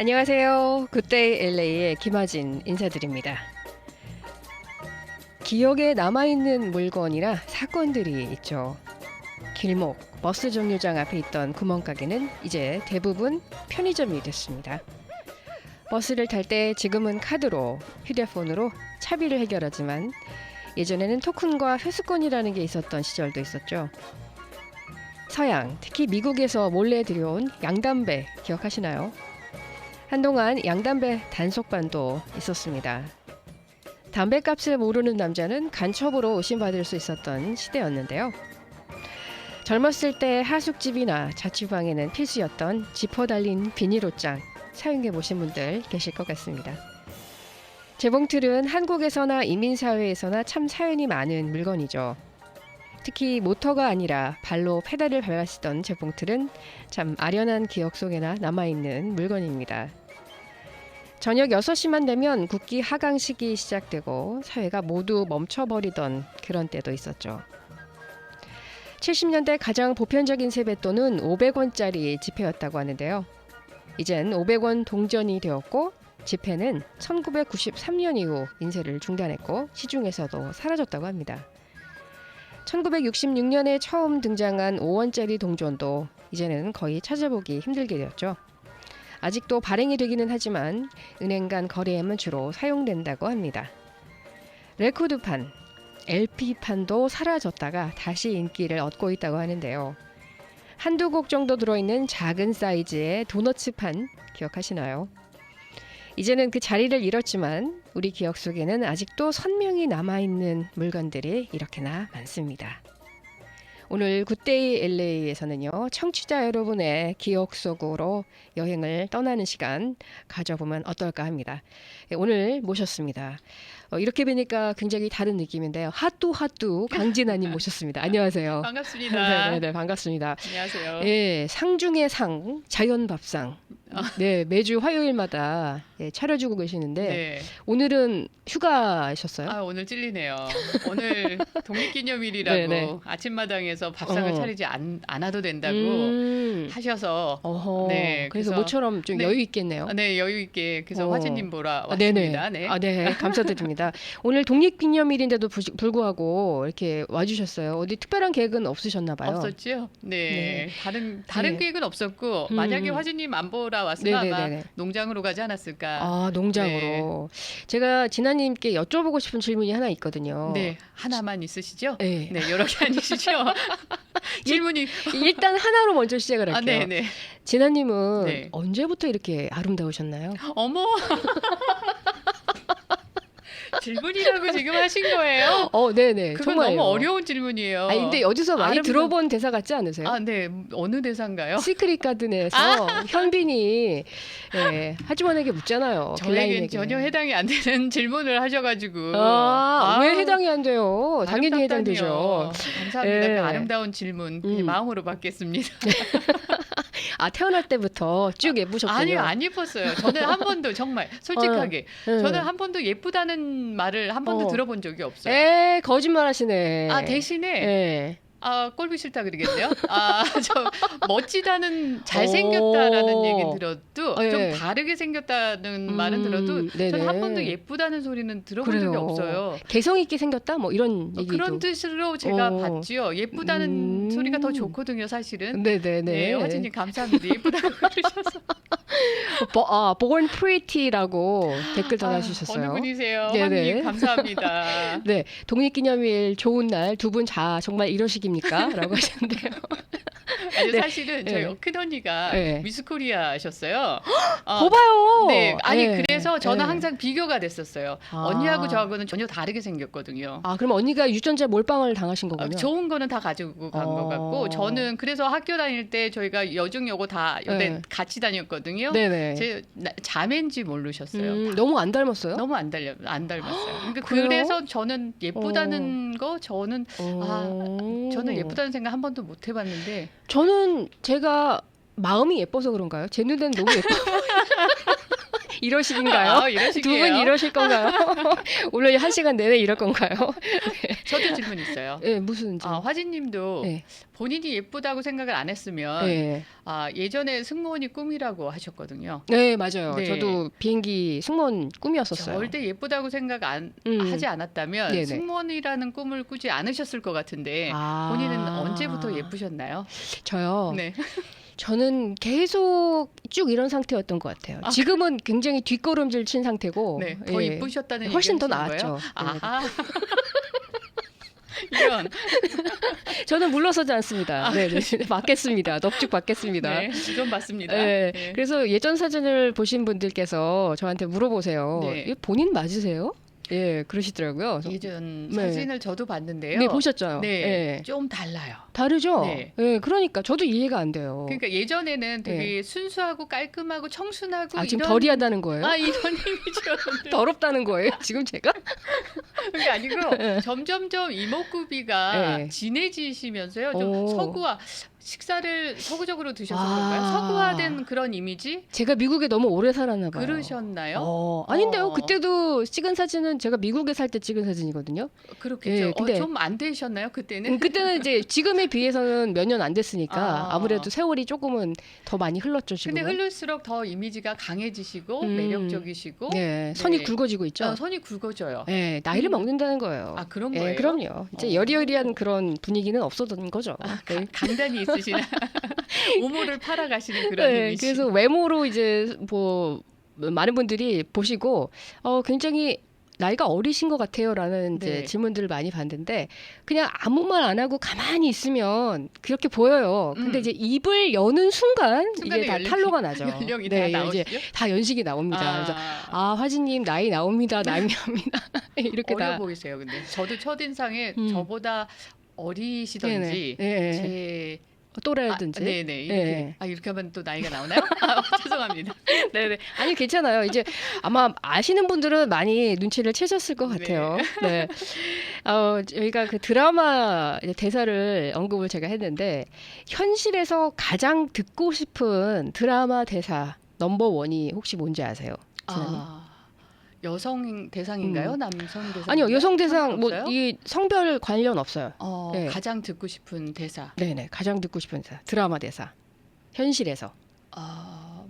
안녕하세요. 굿데이 LA의 김하진 인사드립니다. 기억에 남아있는 물건이나 사건들이 있죠. 길목, 버스 정류장 앞에 있던 구멍가게는 이제 대부분 편의점이 됐습니다. 버스를 탈 때 지금은 카드로, 휴대폰으로 차비를 해결하지만 예전에는 토큰과 회수권이라는 게 있었던 시절도 있었죠. 서양, 특히 미국에서 몰래 들여온 양담배 기억하시나요? 한동안 양담배 단속반도 있었습니다. 담배값을 모르는 남자는 간첩으로 의심받을 수 있었던 시대였는데요. 젊었을 때 하숙집이나 자취방에는 필수였던 지퍼 달린 비닐옷장 사용해 보신 분들 계실 것 같습니다. 재봉틀은 한국에서나 이민사회에서나 참 사연이 많은 물건이죠. 특히 모터가 아니라 발로 페달을 밟았던 재봉틀은 참 아련한 기억 속에나 남아있는 물건입니다. 저녁 6시만 되면 국기 하강식이 시작되고 사회가 모두 멈춰버리던 그런 때도 있었죠. 70년대 가장 보편적인 세뱃돈은 500원짜리 지폐였다고 하는데요. 이젠 500원 동전이 되었고 지폐는 1993년 이후 인쇄를 중단했고 시중에서도 사라졌다고 합니다. 1966년에 처음 등장한 5원짜리 동전도 이제는 거의 찾아보기 힘들게 되었죠. 아직도 발행이 되기는 하지만 은행 간 거래에만 주로 사용된다고 합니다. 레코드판, LP판도 사라졌다가 다시 인기를 얻고 있다고 하는데요. 한두 곡 정도 들어있는 작은 사이즈의 도너츠판 기억하시나요? 이제는 그 자리를 잃었지만 우리 기억 속에는 아직도 선명히 남아있는 물건들이 이렇게나 많습니다. 오늘 굿데이 LA에서는요. 청취자 여러분의 기억 속으로 여행을 떠나는 시간 가져보면 어떨까 합니다. 오늘 모셨습니다. 이렇게 뵈니까 굉장히 다른 느낌인데요. 핫뚜 강진아님 모셨습니다. 안녕하세요. 반갑습니다. 네, 반갑습니다. 안녕하세요. 예, 상 중의 상, 자연밥상. 네, 매주 화요일마다 차려주고 계시는데 네. 오늘은 휴가셨어요? 아, 오늘 찔리네요. 오늘 독립기념일이라고 네. 아침마당에서 밥상을 차리지 않아도 된다고 하셔서 어허, 네, 그래서 모처럼 좀 네. 여유 있겠네요. 네, 여유 있게 그래서 화진님 보러 네네. 왔습니다. 네. 네, 감사드립니다. 오늘 독립기념일인데도 불구하고 이렇게 와주셨어요. 어디 특별한 계획은 없으셨나 봐요. 없었죠? 네. 다른 네. 계획은 없었고 만약에 화진님 안 보러 왔으면 아마 농장으로 가지 않았을까. 아, 농장으로. 네. 제가 진아님께 여쭤보고 싶은 질문이 하나 있거든요. 네, 하나만 있으시죠? 네. 네, 여러 개 아니시죠? 질문이 일단 하나로 먼저 시작을 할게요. 네. 진아님은 네. 언제부터 이렇게 아름다우셨나요? 어머. 질문이라고 지금 하신 거예요? 네네. 그건 정말요. 너무 어려운 질문이에요. 아니, 근데 어디서 많이 들어본 대사 같지 않으세요? 아, 네. 어느 대사인가요? 시크릿 가든에서 현빈이 하지원에게 묻잖아요. 저에겐 전혀 해당이 안 되는 질문을 하셔가지고. 왜 해당이 안 돼요? 당연히 해당되죠. 감사합니다. 그 아름다운 질문 마음으로 받겠습니다. 태어날 때부터 쭉 예쁘셨군요. 아니요, 안 예뻤어요. 저는 한 번도 정말 솔직하게 저는 한 번도 예쁘다는 말을 한 번도 들어본 적이 없어요. 거짓말하시네. 대신에 꼴보기 싫다 그러겠네요. 저 멋지다는 잘생겼다라는 얘기 들어도 좀 다르게 생겼다는 말은 들어도 저는 한 번도 예쁘다는 소리는 들어본 적이 없어요. 개성 있게 생겼다 뭐 이런 얘기도. 그런 뜻으로 제가 봤지요. 예쁘다는 소리가 더 좋거든요, 사실은. 네네네. 네, 화진님 감사합니다. 예쁘다고 그러셔서. born pretty라고 댓글 달아주셨어요. 어느 분이세요? 화님 감사합니다. 네, 독립기념일 좋은 날 두 분 정말 이러시깁니까? 라고 하셨는데요. 아니 사실은 저희 큰언니가 미스코리아셨어요. 거봐요. 네, 그래서 저는 항상 비교가 됐었어요. 언니하고 저하고는 전혀 다르게 생겼거든요. 그럼 언니가 유전자 몰빵을 당하신 거군요. 좋은 거는 다 가지고 간 것 같고 저는 그래서 학교 다닐 때 저희가 여중 여고 다 여대 같이 다녔거든요. 네네. 제 자매인지 모르셨어요. 너무 안 닮았어요? 너무 안 닮았어요. 그래서 저는 예쁘다는 거 저는 저는 예쁘다는 생각 한 번도 못 해봤는데. 저는 제가 마음이 예뻐서 그런가요? 제 눈에는 너무 예뻐. 이러식인가요? 이러식이에요. 두 분 이러실 건가요? 오늘 1시간 내내 이럴 건가요? 저도 질문 있어요. 예, 무슨 질문? 화진님도 예. 본인이 예쁘다고 생각을 안 했으면 예. 예전에 승무원이 꿈이라고 하셨거든요. 네, 맞아요. 네. 저도 비행기 승무원 꿈이었었어요. 절대 예쁘다고 생각 하지 않았다면 네네. 승무원이라는 꿈을 꾸지 않으셨을 것 같은데 본인은 언제부터 예쁘셨나요? 저요. 네. 저는 계속 쭉 이런 상태였던 것 같아요. 지금은 굉장히 뒷걸음질 친 상태고 네, 더 이쁘셨다는 훨씬 더 얘기를 하신 나았죠. 거예요? 아하. 이런. 저는 물러서지 않습니다. 네, 받겠습니다. 넙죽 받겠습니다. 네, 이건 맞습니다. 네, 네. 그래서 예전 사진을 보신 분들께서 저한테 물어보세요. 네. 이거 본인 맞으세요? 예, 그러시더라고요. 예전 네. 사진을 저도 봤는데요. 네, 보셨죠? 네, 예. 좀 달라요. 다르죠? 네. 예, 그러니까 저도 이해가 안 돼요. 그러니까 예전에는 되게 순수하고 깔끔하고 청순하고 지금 이런 덜이하다는 거예요? 이런 이미지였는데 더럽다는 거예요? 지금 제가? 그게 아니고 점점점 이목구비가 네. 진해지시면서요. 좀 오. 식사를 서구적으로 드셔서 그런가요? 서구화된 그런 이미지? 제가 미국에 너무 오래 살았나 봐요. 그러셨나요? 아닌데요. 그때도 찍은 사진은 제가 미국에 살 때 찍은 사진이거든요. 그렇겠죠. 예, 근데 좀 안 되셨나요? 그때는? 그때는 이제 지금에 비해서는 몇 년 안 됐으니까 아. 아무래도 세월이 조금은 더 많이 흘렀죠, 지금. 근데 흐를수록 더 이미지가 강해지시고 매력적이시고 네, 선이 네. 굵어지고 있죠. 선이 굵어져요. 네, 나이를 먹는다는 거예요. 그런 네, 거예요? 그럼요. 이제 여리여리한 그런 분위기는 없어진 거죠. 네. 강단이 있으시나 우물을 팔아가시는 그런 네, 이미지. 그래서 외모로 이제 뭐 많은 분들이 보시고 굉장히 나이가 어리신 것 같아요라는 이제 네. 질문들을 많이 받는데 그냥 아무 말 안 하고 가만히 있으면 그렇게 보여요. 근데 이제 입을 여는 순간 이게 다 탈로가 나죠. 연령이 네, 다 나오시죠? 이제 다 연식이 나옵니다. 그래서 화진님 나이 나옵니다. 나이 나옵니다. 이렇게 어려 다. 보이세요. 근데 저도 첫인상에 저보다 어리시던지 네. 제 또래든지. 네네 이렇게 하면 또 나이가 나오나요? 죄송합니다. 네네. 아니 괜찮아요. 이제 아마 아시는 분들은 많이 눈치를 채셨을 것 같아요. 네. 저희가 그 드라마 대사를 언급을 제가 했는데 현실에서 가장 듣고 싶은 드라마 대사 넘버 원이 혹시 뭔지 아세요? 진아님? 여성 대상인가요? 남성 대상? 아니요, 여성 대상 뭐 상관없어요? 이 성별 관련 없어요. 네. 가장 듣고 싶은 대사. 네네. 가장 듣고 싶은 대사. 드라마 대사. 현실에서.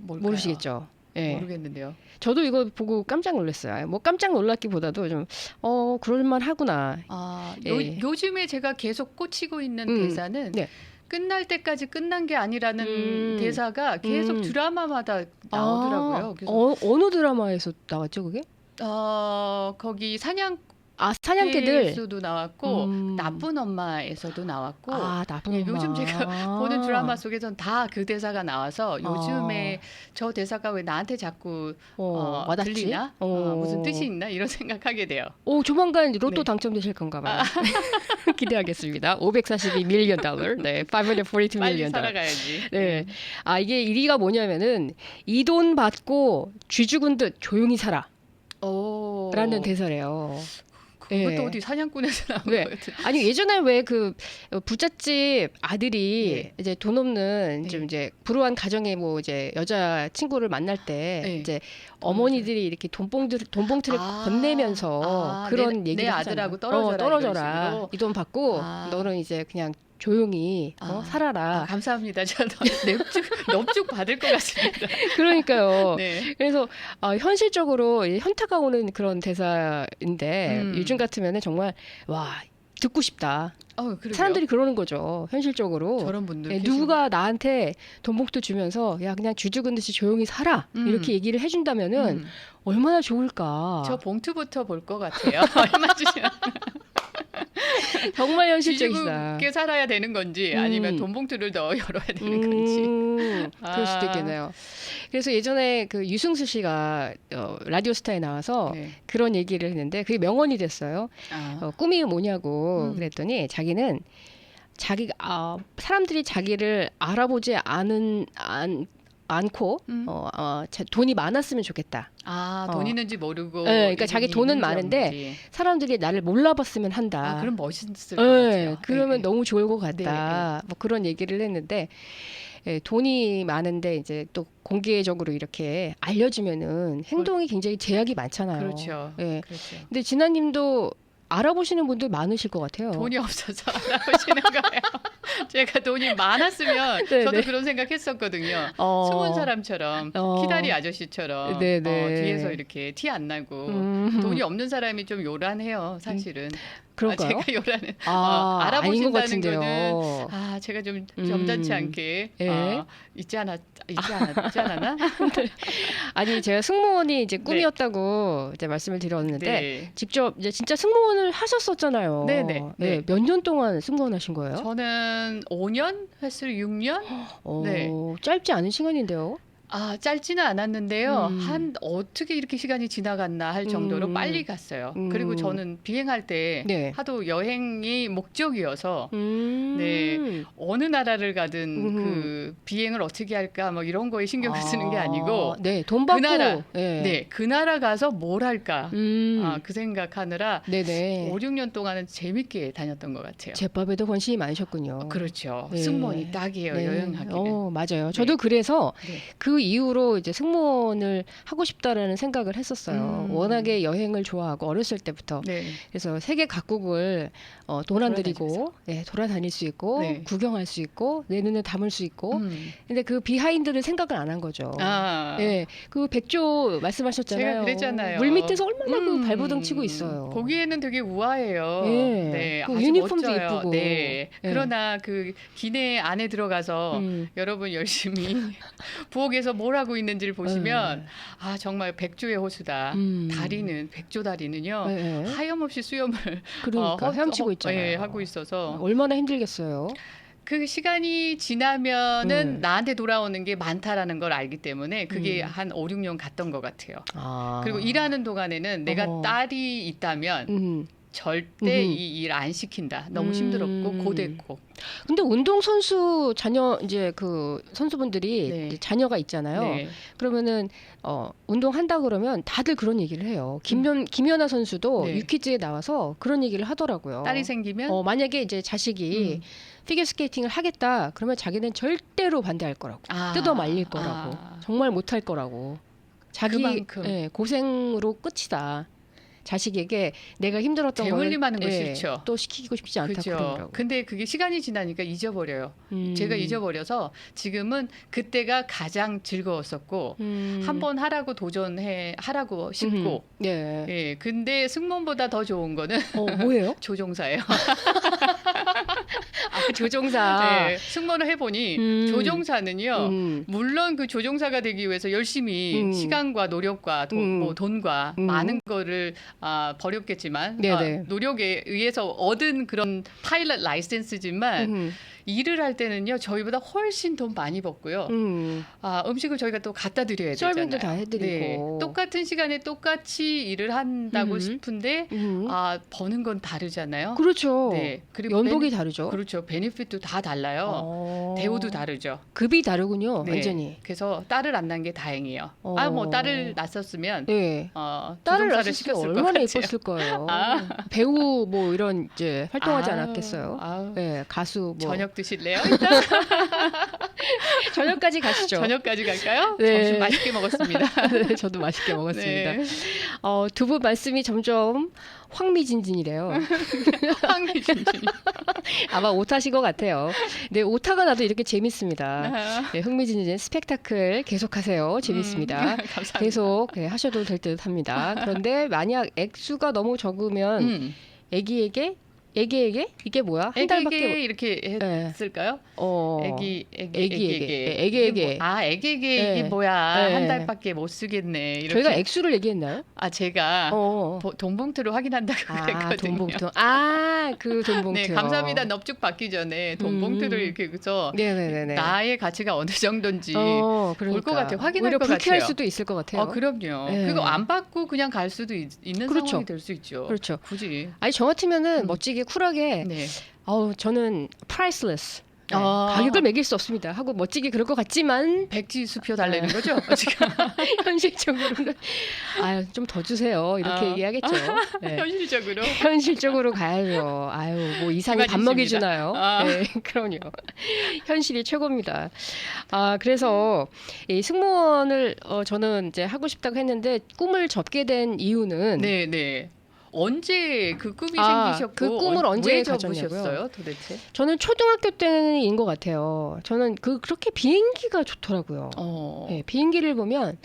뭘까요? 모르시겠죠? 네. 모르겠는데요. 저도 이거 보고 깜짝 놀랐어요. 뭐 깜짝 놀랐기보다도 좀 그럴만 하구나. 예. 요즘에 제가 계속 꽂히고 있는 대사는 네. 끝날 때까지 끝난 게 아니라는 대사가 계속 드라마마다 나오더라고요. 그래서 어느 드라마에서 나왔죠, 그게? 거기 사냥개들. 사냥개들에서도 나왔고 나쁜 엄마에서도 나왔고 나쁜 엄마. 요즘 제가 보는 드라마 속에선 다 그 대사가 나와서 요즘에 저 대사가 왜 나한테 자꾸 와닿지? 들리나? 무슨 뜻이 있나? 이런 생각하게 돼요. 조만간 로또 네. 당첨되실 건가 봐요. 기대하겠습니다. 542 밀리언 달러. 네, 542 빨리 밀리언 달러. 살아가야지. 네. 이게 1위가 뭐냐면은 이 돈 받고 쥐 죽은 듯 조용히 살아. 라는 대사래요. 그것도 네. 어디 사냥꾼에서 나온 네. 것 같은. 아니 예전에 왜 그 부잣집 아들이 네. 이제 돈 없는 좀 네. 이제 불우한 가정의 뭐 이제 여자 친구를 만날 때 네. 이제 어머니들이 이렇게 돈봉투를 건네면서 그런 내 얘기를 아들하고 하잖아요. 떨어져라. 떨어져라. 이런 이 돈 받고 너는 이제 그냥 조용히 살아라. 감사합니다. 저 넙죽 받을 것 같습니다. 그러니까요. 네. 그래서 현실적으로 현타가 오는 그런 대사인데 요즘 같으면은 정말 와 듣고 싶다. 그러게요. 사람들이 그러는 거죠. 현실적으로. 저런 분들 네, 누가 나한테 돈봉투 주면서 야 그냥 쥐 죽은 듯이 조용히 살아 이렇게 얘기를 해준다면은 얼마나 좋을까. 저 봉투부터 볼 것 같아요. 얼마 주시나. 정말 현실적이다. 뒤집게 살아야 되는 건지 아니면 돈봉투를 더 열어야 되는 건지. 그럴 수도 있겠네요. 그래서 예전에 그 유승수 씨가 라디오스타에 나와서 그런 얘기를 했는데 그게 명언이 됐어요. 꿈이 뭐냐고 그랬더니 자기는 사람들이 자기를 알아보지 않고 돈이 많았으면 좋겠다. 돈 있는지 모르고. 네, 그러니까 자기 돈은 많은데 없는지. 사람들이 나를 몰라봤으면 한다. 그럼 멋있을 것 같아요. 그러면 네. 너무 좋을 것 같다. 뭐 그런 얘기를 했는데 돈이 많은데 이제 또 공개적으로 이렇게 알려지면은 행동이 굉장히 제약이 많잖아요. 그렇죠. 예. 그렇죠. 근데 진아님도 알아보시는 분들 많으실 것 같아요. 돈이 없어서 알아보시는 거예요. 제가 돈이 많았으면 네네. 저도 그런 생각했었거든요. 숨은 사람처럼 키다리 아저씨처럼 뒤에서 이렇게 티 안 나고 돈이 없는 사람이 좀 요란해요, 사실은. 그런가요? 제가 요란은 아닌 것 알아보신다는 같은데요. 거는 제가 좀 점잖지 않게 예. 있지 않았나? 아니 제가 승무원이 이제 네. 꿈이었다고 이제 말씀을 드렸는데 네. 직접 이제 진짜 승무원을 하셨었잖아요. 네네. 네. 몇 년 동안 승무원 하신 거예요? 저는 5년 했어요, 6년? 네. 짧지 않은 시간인데요. 짧지는 않았는데요. 어떻게 이렇게 시간이 지나갔나 할 정도로 빨리 갔어요. 그리고 저는 비행할 때 네. 하도 여행이 목적이어서 네, 어느 나라를 가든 그 비행을 어떻게 할까 뭐 이런 거에 신경을 쓰는 게 아니고 네, 돈 받고 그 나라 가서 뭘 할까 그 생각하느라 네네. 5, 6년 동안은 재밌게 다녔던 것 같아요. 제밥에도 관심이 많으셨군요. 그렇죠. 네. 승무원이 딱이에요. 네. 여행하기는. 맞아요. 저도 그래서 네. 그 이후로 이제 승무원을 하고 싶다라는 생각을 했었어요. 워낙에 여행을 좋아하고 어렸을 때부터. 네. 그래서 세계 각국을 돈 안 들이고 돌아다닐 수 있고 네. 구경할 수 있고 내 눈에 담을 수 있고. 근데 그 비하인드를 생각을 안 한 거죠. 네, 그 백조 말씀하셨잖아요. 제가 그랬잖아요. 물 밑에서 얼마나 그 발버둥 치고 있어요. 보기에는 되게 우아해요. 네. 네, 그 아주 유니폼도 멋져요. 예쁘고. 네. 네. 그러나 그 기내 안에 들어가서 여러분 열심히 부엌에서 뭘 하고 있는지를 보시면 정말 백조의 호수다. 백조 다리는요. 네. 하염없이 수염을 그러니까 헤엄치고 있잖아요. 하고 있어서 얼마나 힘들겠어요. 그 시간이 지나면은 나한테 돌아오는 게 많다라는 걸 알기 때문에 그게 한 5, 6년 갔던 것 같아요. 그리고 일하는 동안에는 내가 딸이 있다면 절대 이 일 안 시킨다. 너무 힘들었고 고됐고. 근데 운동선수 자녀 이제 그 선수분들이 이제 자녀가 있잖아요. 네. 그러면은 운동한다 그러면 다들 그런 얘기를 해요. 김연아 선수도 유키즈에 나와서 그런 얘기를 하더라고요. 딸이 생기면 만약에 이제 자식이 피겨스케이팅을 하겠다 그러면 자기는 절대로 반대할 거라고. 뜯어 말릴 거라고. 정말 못할 거라고. 자기 그만큼. 고생으로 끝이다. 자식에게 내가 힘들었던 걸 대물림하는 거 싫죠. 또 시키고 싶지 않다 그러더라고요. 근데 그게 시간이 지나니까 잊어버려요. 제가 잊어버려서 지금은 그때가 가장 즐거웠었고 한번 하라고 하라고 싶고. 예. 근데 승무원보다 더 좋은 거는 뭐예요? 조종사예요. 조종사. 네, 승무원을 해보니 조종사는요. 물론 그 조종사가 되기 위해서 열심히 시간과 노력과 돈과 많은 거를 버렸겠지만 노력에 의해서 얻은 그런 파일럿 라이센스지만 일을 할 때는요 저희보다 훨씬 돈 많이 벌고요. 음식을 저희가 또 갖다 드려야 되잖아요. 서빙도 다 해드리고 똑같은 시간에 똑같이 일을 한다고 싶은데 버는 건 다르잖아요. 그렇죠. 네. 그리고 연봉이 다르죠. 그렇죠. 베네핏도 다 달라요. 대우도 다르죠. 급이 다르군요. 네. 완전히. 그래서 딸을 안 낳은 게 다행이에요. 뭐 딸을 낳았으면 딸을 조종사를 낳았을 때 시켰을 것 얼마나 같아요. 예뻤을 거예요. 배우 뭐 이런 이제 활동하지 않았겠어요. 네, 가수 뭐. 저녁 드실래요? 일단 저녁까지 가시죠. 저녁까지 갈까요? 네. 점심 맛있게 먹었습니다. 네, 저도 맛있게 먹었습니다. 네. 두 분 말씀이 점점 황미진진이래요. 황미진진. 아마 오타신 것 같아요. 네, 오타가 나도 이렇게 재밌습니다. 네, 흥미진진 스펙타클 계속하세요. 재밌습니다. 감사합니다. 계속 하셔도 될 듯합니다. 그런데 만약 액수가 너무 적으면 애기에게 이게 뭐야? 한 달밖에 애기에게 이렇게 했을까요? 애기에게. 애기에게 이게 뭐야? 한 달밖에 못 쓰겠네. 이렇게. 저희가 액수를 얘기했나요? 제가 돈봉투를 확인한다고 그랬거든요. 돈봉투. 그 돈봉투. 네, 감사합니다. 넙죽 받기 전에 돈봉투를 이렇게 그래서 나의 가치가 어느 정도인지 볼 것 같아요. 확인할 것 같아요. 불쾌할 수도 있을 것 같아요. 그럼요. 그거 안 받고 그냥 갈 수도 있는 상황이 될 수 있죠. 그렇죠. 굳이. 아니 저 같으면은 멋지게 쿨하게 저는 priceless. 가격을 매길 수 없습니다. 하고 멋지게 그럴 것 같지만 백지 수표 달래는 거죠? 지금 현실적으로는 좀 더 주세요. 이렇게 얘기하겠죠. 네. 현실적으로 가야죠. 뭐 이상이 밥 먹여주나요? 네, 그럼요. 현실이 최고입니다. 그래서 이 승무원을 저는 이제 하고 싶다고 했는데 꿈을 접게 된 이유는 언제 그 꿈이 생기셨고 그 꿈을 언제 왜 가졌냐고요? 접으셨어요, 도대체? 저는 초등학교 때인 것 같아요. 저는 그렇게 비행기가 좋더라고요. 네, 비행기를 보면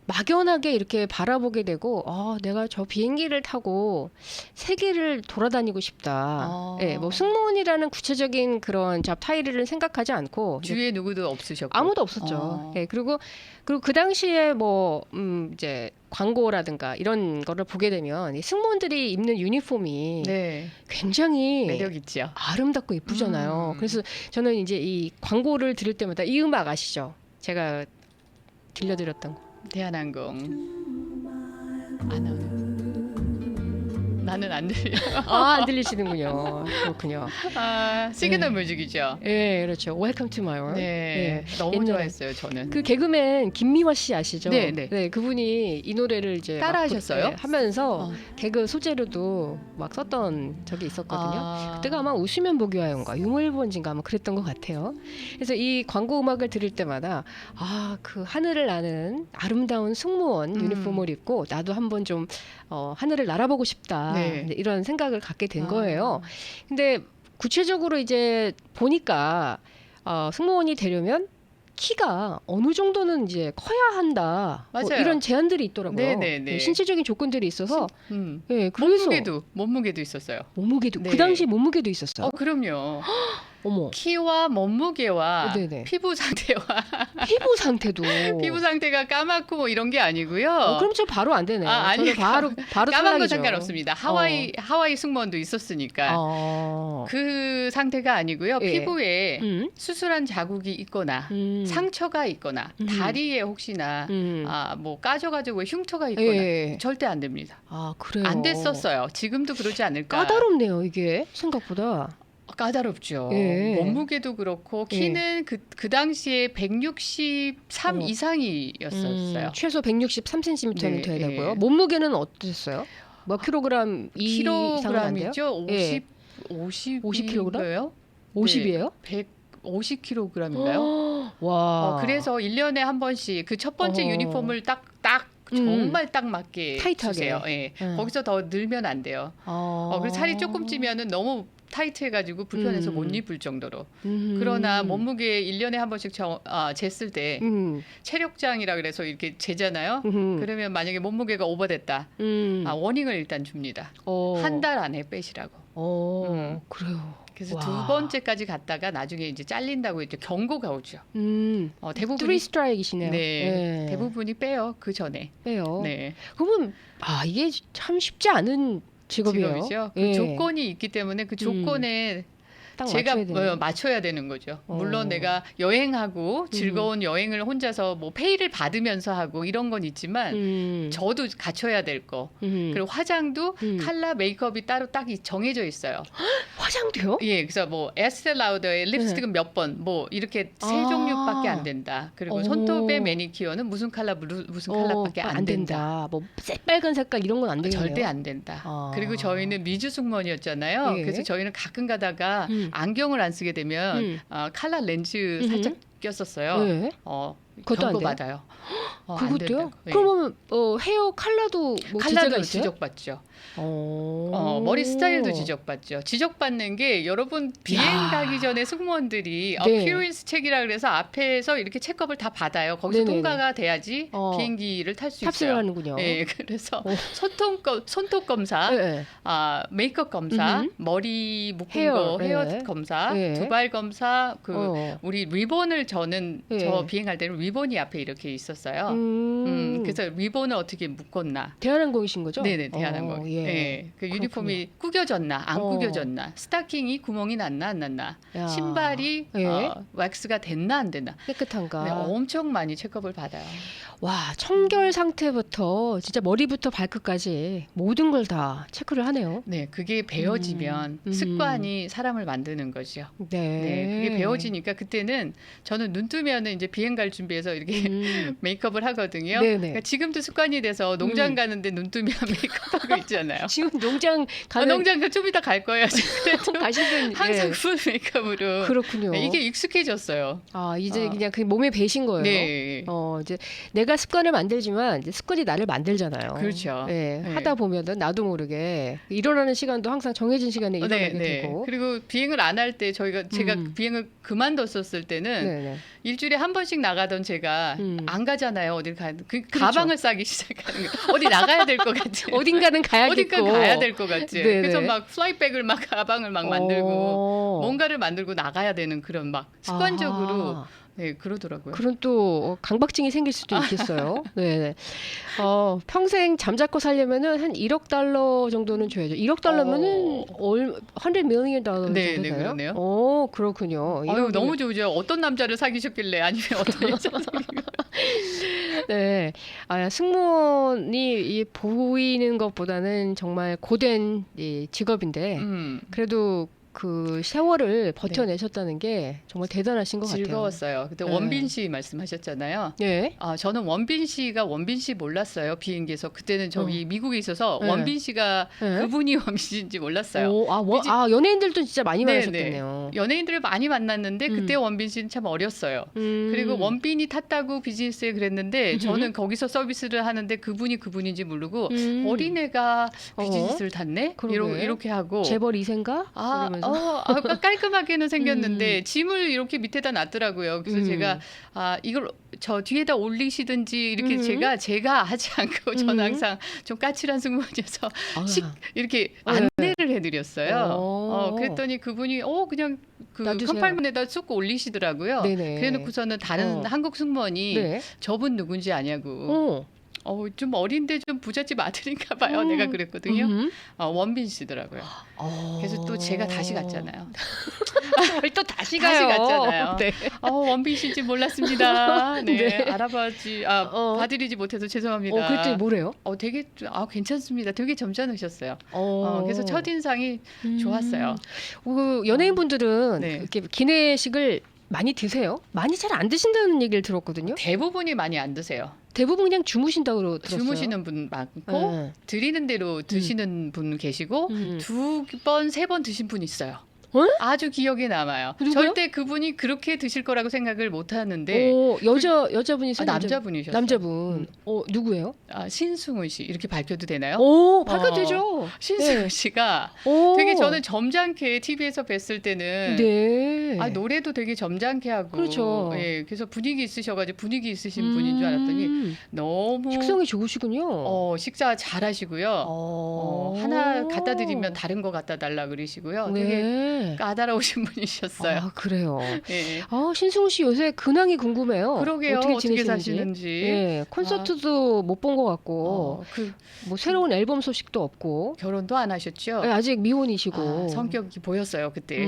막연하게 이렇게 바라보게 되고, 내가 저 비행기를 타고 세계를 돌아다니고 싶다. 네, 뭐 승무원이라는 구체적인 그런 잡 타이틀을 생각하지 않고 주위에 누구도 없으셨고 아무도 없었죠. 네, 그리고 그 당시에 뭐 이제 광고라든가 이런 거를 보게 되면 이 승무원들이 입는 유니폼이 네. 굉장히 매력 있죠. 아름답고 예쁘잖아요. 그래서 저는 이제 이 광고를 들을 때마다 이 음악 아시죠? 제가 들려드렸던 거. 대한항공 안 오는. 나는 안 들려. 안 들리시는군요. 그렇군요. 시그널 네. 뮤직이죠. 네, 그렇죠. Welcome to my world. 네, 너무 옛날에 좋아했어요, 저는. 그 개그맨 김미화 씨 아시죠? 네. 그분이 이 노래를 이제 따라하셨어요? 하면서 개그 소재로도 막 썼던 적이 있었거든요. 그때가 아마 웃으면 보기 와요인가 유물본진가 아마 그랬던 것 같아요. 그래서 이 광고 음악을 들을 때마다 그 하늘을 나는 아름다운 승무원 유니폼을 입고 나도 한번 좀 하늘을 날아보고 싶다. 네. 이런 생각을 갖게 된 거예요. 근데 구체적으로 이제 보니까 승무원이 되려면 키가 어느 정도는 이제 커야 한다. 뭐 맞아요. 이런 제한들이 있더라고요. 네네네. 신체적인 조건들이 있어서. 네, 그래서 몸무게도 있었어요. 몸무게도 네. 그 당시 몸무게도 있었어요. 그럼요. 어머. 키와 몸무게와 네네. 피부 상태와 피부 상태도. 피부 상태가 까맣고 뭐 이런 게 아니고요. 그럼 저 바로 안 되네요. 아니요. 저는 바로 까만 건 탈락이죠. 상관없습니다. 하와이 승무원도 있었으니까 그 상태가 아니고요. 예. 피부에 수술한 자국이 있거나 상처가 있거나 다리에 혹시나 뭐 까져가지고 흉터가 있거나 예. 절대 안 됩니다. 그래요. 안 됐었어요. 지금도 그러지 않을까. 까다롭네요, 이게 생각보다. 까다롭죠. 예. 몸무게도 그렇고 키는 그 당시에 163 이상이었었어요. 최소 163cm는 네, 돼야 되고요. 예. 몸무게는 어땠어요? 몇 킬로그램 이상은 안 돼요? 킬로그램이죠. 예. 50킬로그램? 50이에요? 150킬로그램인가요? 와. 그래서 1년에 한 번씩 그 첫 번째 유니폼을 딱 정말 딱 맞게 타이트하게. 주세요. 예. 거기서 더 늘면 안 돼요. 그래서 살이 조금 찌면은 너무 타이트해가지고 불편해서 못 입을 정도로. 그러나 몸무게 1년에 한 번씩 쟀을 때 체력장이라 그래서 이렇게 재잖아요. 그러면 만약에 몸무게가 오버됐다. 워닝을 일단 줍니다. 한 달 안에 빼시라고. 그래요. 그래서 와. 두 번째까지 갔다가 나중에 이제 잘린다고 이제 경고가 오죠. 대부분이 3스트라이크이시네요. 네, 대부분이 빼요. 그 전에. 빼요. 네. 그러면 이게 참 쉽지 않은 직업이에요. 직업이죠. 예. 그 조건이 있기 때문에 그 조건에 딱 제가 맞춰야 돼요. 맞춰야 되는 거죠. 물론 내가 여행하고 즐거운 여행을 혼자서 뭐 페이를 받으면서 하고 이런 건 있지만 저도 갖춰야 될 거. 그리고 화장도 컬러 메이크업이 따로 딱 정해져 있어요. 화장도요? 예, 그래서 뭐 에스테 라우더의 립스틱은 몇 번, 뭐 이렇게 세 종류밖에 안 된다. 그리고 손톱의 매니큐어는 무슨 컬러밖에 안 된다. 뭐 새빨간 색깔 이런 건 안 되겠네요. 절대 안 된다. 그리고 저희는 미주 승무원이었잖아요. 예. 그래서 저희는 가끔 가다가 안경을 안 쓰게 되면 컬러 렌즈 살짝 꼈었어요. 네. 그것도 안 경고 돼요? 받아요. 그것도요? 예. 그러면 헤어 컬러도 뭐 제재가 컬러도 있어요? 지적받죠. 머리 스타일도 지적받죠. 지적받는 게 여러분 비행 가기 전에 승무원들이 네. 어피어런스 책이라 그래서 앞에서 이렇게 체크업을 다 받아요. 거기서 네네네. 통과가 돼야지 비행기를 탈 수 탑승을 있어요. 하는군요. 네, 그래서 손톱 검사, 네. 메이크업 검사, 머리 묶은 헤어, 헤어 네. 검사, 네. 두발 검사, 우리 리본을 저는 네. 저 비행할 때는 리본이 앞에 이렇게 있었어요. 그래서 리본을 어떻게 묶었나. 대한항공이신 거죠? 네네, 대한항공. 예. 네, 그 유니폼이 구겨졌나 안 구겨졌나, 스타킹이 구멍이 났나 안 났나, 야. 신발이 예. 왁스가 됐나 안 됐나. 깨끗한가? 네, 엄청 많이 체크업을 받아요. 와, 청결 상태부터 진짜 머리부터 발끝까지 모든 걸 다 체크를 하네요. 네, 그게 배워지면 습관이 사람을 만드는 거죠. 네. 네, 그게 배워지니까 그때는 저는 눈 뜨면은 이제 비행 갈 준비해서 이렇게 메이크업을 하거든요. 네네. 그러니까 지금도 습관이 돼서 농장 가는데 눈 뜨면 메이크업하고 있잖아요. 지금 농장 가는 농장 좀 이따 갈 거예요. 그래도 가시는 항상 예. 풀 메이크업으로. 그렇군요. 네, 이게 익숙해졌어요. 이제 그냥 그 몸에 배신 거예요. 네. 이제 내가 내가 습관을 만들지만 이제 습관이 나를 만들잖아요. 그렇죠. 네, 네. 하다 보면은 나도 모르게 일어나는 시간도 항상 정해진 시간에 일어나게 되고. 그리고 비행을 안 할 때 제가 비행을 그만뒀었을 때는 네네. 일주일에 한 번씩 나가던 제가 안 가잖아요. 어딜 그렇죠. 가방을 싸기 시작하는 거예요. 어디 나가야 될 것 같지. 어딘가는 가야겠고. 어딘가 가야 될 것 같지. 네네. 그래서 막 플라이백을 막 가방을 막 만들고 뭔가를 만들고 나가야 되는 그런 막 습관적으로 네, 그러더라고요. 그런 또 강박증이 생길 수도 있겠어요. 네. 평생 잠자코 살려면은 한 1억 달러 정도는 줘야죠. 1억 달러면은 100 million 달러 정도 네, 되나요? 그러네요. 그렇군요. 아유, 너무 좋죠. 어떤 남자를 사귀셨길래 아니면 어떤 여자를 사귀셨길래. 네. 승무원이 이 보이는 것보다는 정말 고된 이 직업인데 그래도 그 세월을 버텨내셨다는 게 정말 대단하신 것 같아요. 즐거웠어요. 그때 원빈 씨 말씀하셨잖아요. 네. 저는 원빈 씨 몰랐어요. 비행기에서. 그때는 저기 미국에 있어서 원빈 씨가 그분이 원빈 씨인지 몰랐어요. 연예인들도 진짜 많이 네네. 만나셨겠네요. 연예인들을 많이 만났는데 그때 원빈 씨는 참 어렸어요. 그리고 원빈이 탔다고 비즈니스에 그랬는데 저는 거기서 서비스를 하는데 그분인지 모르고 어린애가 비즈니스를 탔네? 이렇게 하고 재벌 2세인가? 깔끔하게는 생겼는데 짐을 이렇게 밑에다 놨더라고요. 그래서 제가 이걸 저 뒤에다 올리시든지 이렇게 제가 하지 않고 저는 항상 좀 까칠한 승무원이어서 이렇게 안내를 해드렸어요. 그랬더니 그분이 그냥 그 컴파일먼에다 쑥 올리시더라고요. 그래놓고서는 다른 한국 승무원이 저분 누군지 아냐고. 좀 어린데 좀 부잣집 아들인가 봐요. 내가 그랬거든요. 원빈 씨더라고요. 그래서 또 제가 다시 갔잖아요. 또 다시 가요. 다시 갔잖아요. 네. 원빈 씨인지 몰랐습니다. 네. 알아봐지 봐드리지 못해서 죄송합니다. 그랬더니 뭐래요? 되게 괜찮습니다. 되게 점잖으셨어요. 그래서 첫 인상이 좋았어요. 연예인분들은 이렇게 기내식을 많이 드세요? 많이 잘 안 드신다는 얘기를 들었거든요. 대부분이 많이 안 드세요. 대부분 그냥 주무신다고 들었어요. 주무시는 분 많고 드리는 대로 드시는 분 계시고 2번, 3번 드신 분 있어요. 아주 기억에 남아요. 누구요? 절대 그분이 그렇게 드실 거라고 생각을 못 하는데 여자분이세요? 남자분이셨어요. 남자분. 누구예요? 신승훈 씨 이렇게 밝혀도 되나요? 밝혀도 되죠. 신승훈 씨가 되게 저는 점잖게 TV에서 뵀을 때는 노래도 되게 점잖게 하고 그렇죠. 그래서 분위기 있으셔가지고 분위기 있으신 분인 줄 알았더니 너무 식성이 좋으시군요. 식사 잘하시고요. 하나 갖다 드리면 다른 거 갖다 달라 그러시고요. 되게 까다로우신 분이셨어요. 그래요. 신승훈 씨 요새 근황이 궁금해요. 그러게요. 어떻게 사시는지. 콘서트도 못 본 것 같고 뭐 새로운 앨범 소식도 없고 결혼도 안 하셨죠? 아직 미혼이시고 성격이 보였어요 그때.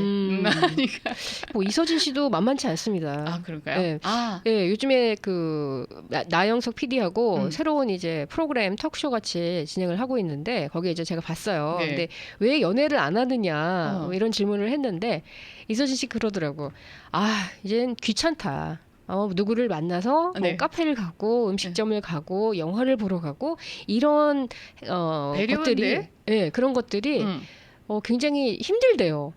뭐 이서진 씨도 만만치 않습니다. 그런가요? 요즘에 그 나영석 PD하고 새로운 이제 프로그램 톡쇼 같이 진행을 하고 있는데 거기에 이제 제가 봤어요. 근데 왜 연애를 안 하느냐 뭐 이런 질문을 했는데 이서진 씨 그러더라고. 이젠 귀찮다. 누구를 만나서 뭐 카페를 가고 음식점을 가고 영화를 보러 가고 이런 것들이 그런 것들이 굉장히 힘들대요.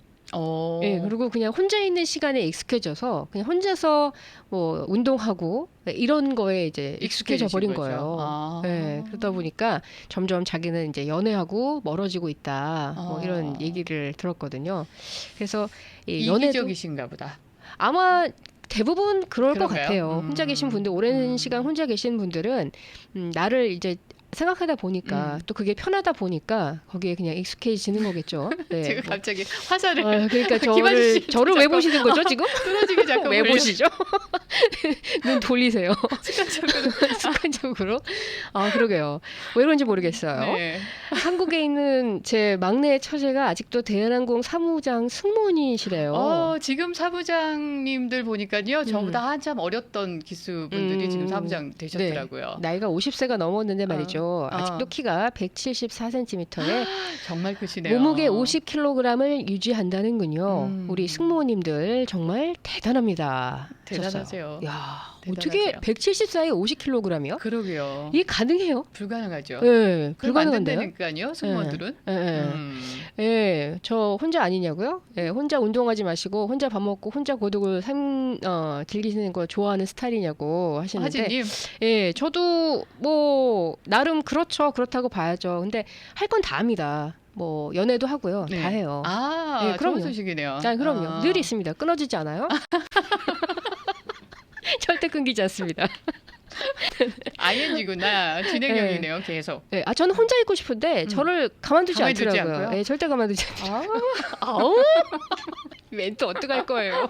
그리고 그냥 혼자 있는 시간에 익숙해져서 그냥 혼자서 뭐 운동하고 이런 거에 이제 익숙해져 버린 거예요. 그러다 보니까 점점 자기는 이제 연애하고 멀어지고 있다. 뭐 이런 얘기를 들었거든요. 그래서 이기적이신가 보다. 아마 대부분 그럴 것 같아요. 혼자 계신 분들, 오랜 시간 혼자 계신 분들은 나를 이제 생각하다 보니까 또 그게 편하다 보니까 거기에 그냥 익숙해지는 거겠죠. 제가 갑자기 화살을 그러니까 저를 왜 보시는 거죠 지금? 끊어지게 자꾸 왜 보시죠? 눈 돌리세요. 습관적으로. 습관적으로. 그러게요. 왜 그런지 모르겠어요. 한국에 있는 제 막내 처제가 아직도 대한항공 사무장 승무원이시래요. 지금 사무장님들 보니까요. 저보다 한참 어렸던 기수분들이 지금 사무장 되셨더라고요. 나이가 50세가 넘었는데 말이죠. 아직도 키가 174cm에 정말 크시네요. 몸무게 50kg을 유지한다는군요. 우리 승무원님들 정말 대단합니다. 대단하세요. 어떻게 174에 50kg이요? 그러게요. 이게 가능해요? 불가능하죠. 네, 그럼 안 불가능한데요. 된다니까요, 승무원들은. 예, 저 혼자 아니냐고요? 예, 혼자 운동하지 마시고 혼자 밥 먹고 혼자 고독을 즐기시는 거 좋아하는 스타일이냐고 하시는데, 하진님. 예, 저도 뭐 나름 그렇다고 봐야죠. 근데 할 건 다 합니다. 뭐 연애도 하고요, 네. 다 해요. 아, 예, 그럼요. 좋은 소식이네요. 그럼요. 늘 있습니다. 끊어지지 않아요. 절대 끊기지 않습니다. ING구나. 진행형이네요, 계속. 네, 저는 혼자 있고 싶은데 저를 가만두지 않더라고요. 네, 절대 가만두지 않아요. 멘트 어떡할 거예요.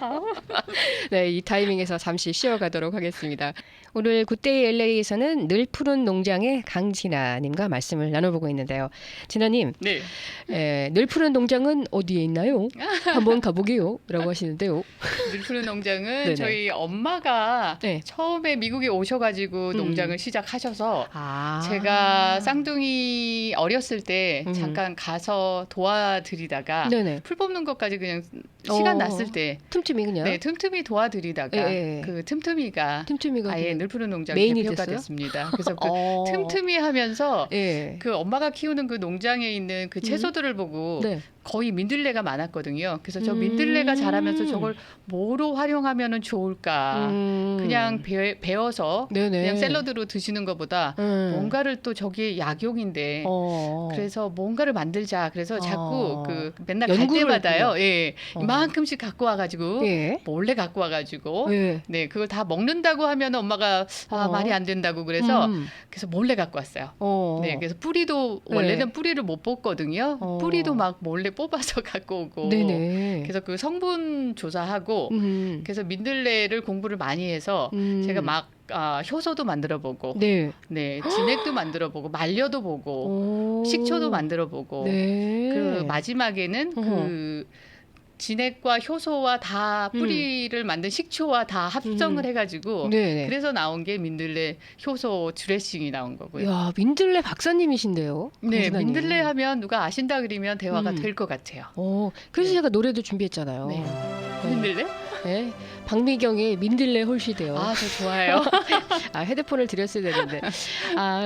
네, 이 타이밍에서 잠시 쉬어가도록 하겠습니다. 오늘 굿데이 LA에서는 늘 푸른 농장의 강진아님과 말씀을 나눠보고 있는데요. 진아님, 네. 늘 푸른 농장은 어디에 있나요? 한번 가보게요. 라고 하시는데요. 늘 푸른 농장은 네네. 저희 엄마가 네. 처음에 미국에 오셔가지고 농장을 시작하셔서 제가 쌍둥이 어렸을 때 잠깐 가서 도와드리다가 네네. 풀 뽑는 것까지 그냥 시간 났을 때 틈틈이 그냥. 네, 틈틈이 도와드리다가 그 틈틈이가 아예 늘 푸른 농장 메인이 대표가 됐어요? 됐습니다. 그래서 그 틈틈이 하면서 예. 그 엄마가 키우는 그 농장에 있는 그 채소들을 보고 네. 거의 민들레가 많았거든요. 그래서 저 민들레가 자라면서 저걸 뭐로 활용하면은 좋을까? 그냥 베어서 네네. 그냥 샐러드로 드시는 것보다 뭔가를 또 저게 약용인데 그래서 뭔가를 만들자. 그래서 자꾸 그 맨날 갈 때마다요. 예. 이만큼씩 갖고 와가지고 몰래 갖고 와가지고 네 그걸 다 먹는다고 하면 엄마가 말이 안 된다고 그래서 몰래 갖고 왔어요. 네. 그래서 뿌리도 원래는 뿌리를 못 뽑거든요. 뿌리도 막 몰래 뽑아서 갖고 오고. 네네. 그래서 그 성분 조사하고 그래서 민들레를 공부를 많이 해서 제가 막 효소도 만들어보고, 네, 진액도 만들어보고, 말려도 보고, 식초도 만들어보고, 그 마지막에는 그 진액과 효소와 다 뿌리를 만든 식초와 다 합성을 해가지고 그래서 나온 게 민들레 효소 드레싱이 나온 거고요. 야, 민들레 박사님이신데요? 네, 강진아님. 민들레 하면 누가 아신다 그러면 대화가 될 것 같아요. 그래서 제가 노래도 준비했잖아요. 네. 민들레? 네, 박미경의 민들레 홀시대요. 저 좋아요. 헤드폰을 드렸어야 되는데.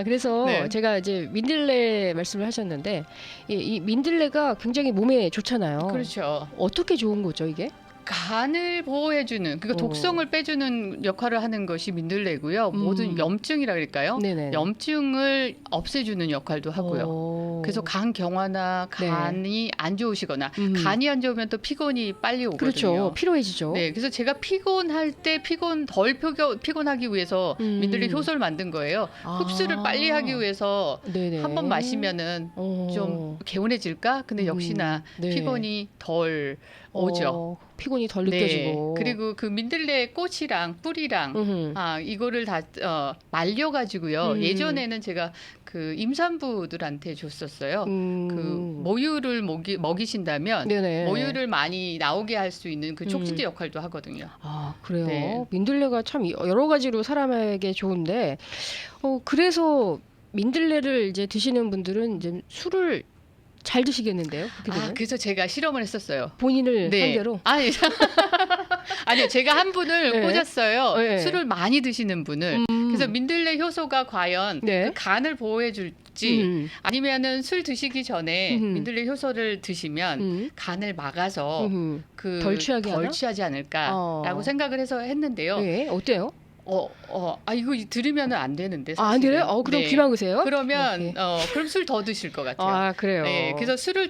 그래서 제가 이제 민들레 말씀을 하셨는데 이 민들레가 굉장히 몸에 좋잖아요. 그렇죠. 어떻게 좋은 거죠, 이게? 간을 보호해주는 그러니까 독성을 빼주는 역할을 하는 것이 민들레고요. 모든 염증이라 그럴까요? 네네. 염증을 없애주는 역할도 하고요. 그래서 간 경화나 간이 안 좋으시거나 간이 안 좋으면 또 피곤이 빨리 오거든요. 그렇죠. 피로해지죠. 네, 그래서 제가 피곤할 때 덜 피곤하기 위해서 민들레 효소를 만든 거예요. 흡수를 빨리 하기 위해서 한 번 마시면은 좀 개운해질까? 근데 역시나 피곤이 덜 오죠. 피곤이 덜 느껴지고. 그리고 그 민들레 꽃이랑 뿌리랑 이거를 다 말려가지고요. 예전에는 제가 그 임산부들한테 줬었어요. 그 모유를 먹이신다면 모유를 많이 나오게 할 수 있는 그 촉진제 역할도 하거든요. 그래요. 네. 민들레가 참 여러 가지로 사람에게 좋은데 그래서 민들레를 이제 드시는 분들은 이제 술을 잘 드시겠는데요? 그래서 제가 실험을 했었어요. 본인을 상대로? 아니요, 제가 한 분을 꽂았어요. 술을 많이 드시는 분을. 그래서 민들레 효소가 과연 그 간을 보호해 줄지 아니면은 술 드시기 전에 민들레 효소를 드시면 간을 막아서 덜 취하지 않을까라고 생각을 해서 했는데요. 어때요? 이거 들으면 안 되는데. 안 돼요? 그럼 귀 막으세요? 그러면 그럼 술 더 드실 것 같아요. 그래요. 네, 그래서 술을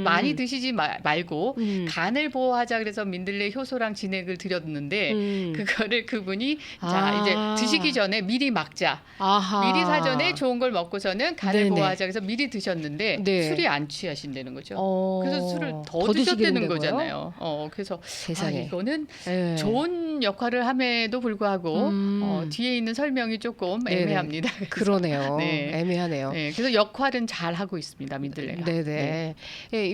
많이 드시지 말고 간을 보호하자 그래서 민들레 효소랑 진액을 드렸는데 그거를 그분이 자 이제 드시기 전에 미리 막자. 미리 사전에 좋은 걸 먹고서는 간을 보호하자 그래서 미리 드셨는데 술이 안 취하신다는 거죠. 그래서 술을 더 드셨다는 거잖아요. 그래서 세상에. 이거는 좋은 역할을 함에도 불구하고 뒤에 있는 설명이 조금 애매합니다. 그러네요. 애매하네요. 그래서 역할은 잘 하고 있습니다, 민들레가.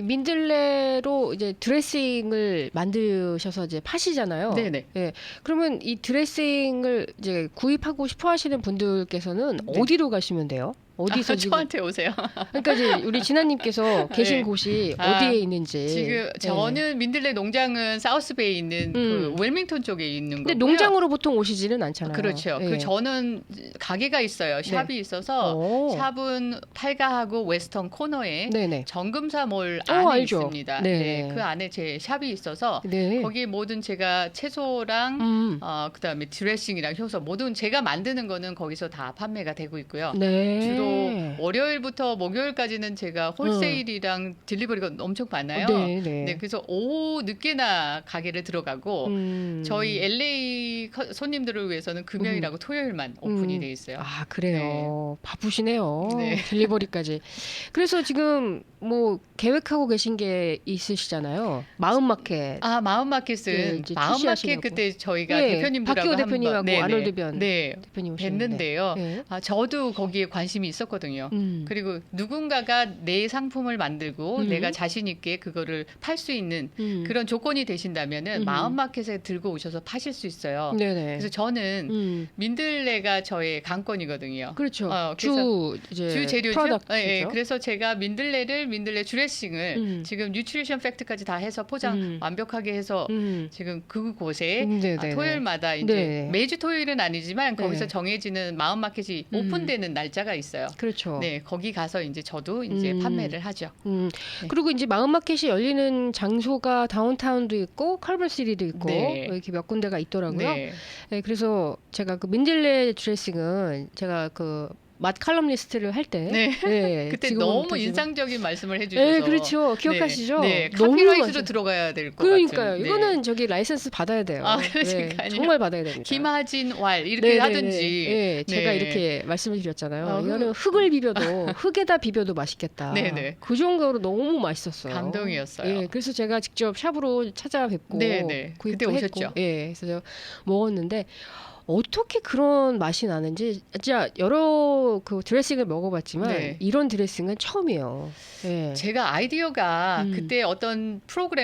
민들레로 이제 드레싱을 만드셔서 이제 파시잖아요. 네네. 그러면 이 드레싱을 이제 구입하고 싶어 하시는 분들께서는 어디로 가시면 돼요? 어디서 지금 저한테 오세요. 그러니까 이제 우리 진아님께서 계신 네. 곳이 아, 어디에 있는지 지금 네. 저는 민들레 농장은 사우스베이에 있는 그 웰밍턴 쪽에 있는 근데 거고요. 농장으로 보통 오시지는 않잖아요. 그렇죠. 예. 그 저는 가게가 있어요. 샵이 있어서 오. 샵은 팔가하고 웨스턴 코너에 네네. 정금사몰 안에 알죠. 있습니다. 네. 네, 그 안에 제 샵이 있어서 네. 거기에 모든 제가 채소랑 그다음에 드레싱이랑 효소 모든 제가 만드는 거는 거기서 다 판매가 되고 있고요. 네. 주로 월요일부터 목요일까지는 제가 홀세일이랑 딜리버리가 엄청 많아요. 네, 네, 그래서 오후 늦게나 가게를 들어가고 저희 LA 손님들을 위해서는 금요일하고 토요일만 오픈이 돼 있어요. 아, 그래요. 바쁘시네요. 네. 딜리버리까지. 그래서 지금 뭐 계획하고 계신 게 있으시잖아요. 마음마켓. 아, 마음마켓은 네, 이제 마음마켓 출시하시려고. 그때 저희가 네, 대표님들하고 박기호 대표님하고 네네. 아놀드 변 네, 대표님 오셨는데. 뵀는데요. 네. 아, 저도 거기에 관심이 있었거든요. 그리고 누군가가 내 상품을 만들고 내가 자신 있게 그거를 팔 수 있는 그런 조건이 되신다면은 마음마켓에 들고 오셔서 파실 수 있어요. 네네. 그래서 저는 민들레가 저의 강권이거든요. 그렇죠. 그래서 이제 주 재료죠. 프로덕트죠. 네, 그래서 제가 민들레 드레싱을 지금 뉴트리션 팩트까지 다 해서 포장 완벽하게 해서 지금 그곳에 토요일마다 이제 네. 매주 토요일은 아니지만 거기서 네. 정해지는 마음마켓이 오픈되는 날짜가 있어요. 그렇죠. 네, 거기 가서 이제 저도 이제 판매를 하죠. 네. 그리고 이제 마음마켓이 열리는 장소가 다운타운도 있고 칼버시티도 있고 네. 이렇게 몇 군데가 있더라고요. 네. 네, 그래서 제가 그 민들레 드레싱은 제가 그 맛 칼럼니스트를 할 때 네. 그때 지금은 너무 못하지만. 인상적인 말씀을 해주셔서 네, 그렇죠. 기억하시죠? 네, 너무 카피라이트로 맞아요. 들어가야 될 것 그러니까요. 같은. 네. 이거는 저기 라이센스 받아야 돼요. 아, 그러니까요. 정말 받아야 됩니다. 김하진 왈 이렇게 네네네. 하든지. 네, 제가 네. 이렇게 말씀을 드렸잖아요. 아, 이거는 흙을 비벼도 흙에다 비벼도 맛있겠다. 네네. 그 정도로 너무 맛있었어요. 감동이었어요. 예, 그래서 제가 직접 샵으로 찾아뵙고 네네. 구입도 그때 했고, 오셨죠? 예, 그래서 제가 먹었는데 어떻게 그런 맛이 나는지 진짜 여러 그 드레싱을 먹어봤지만 네. 이런 드레싱은 처음이에요. 예. 제가 아이디어가 그때 어떤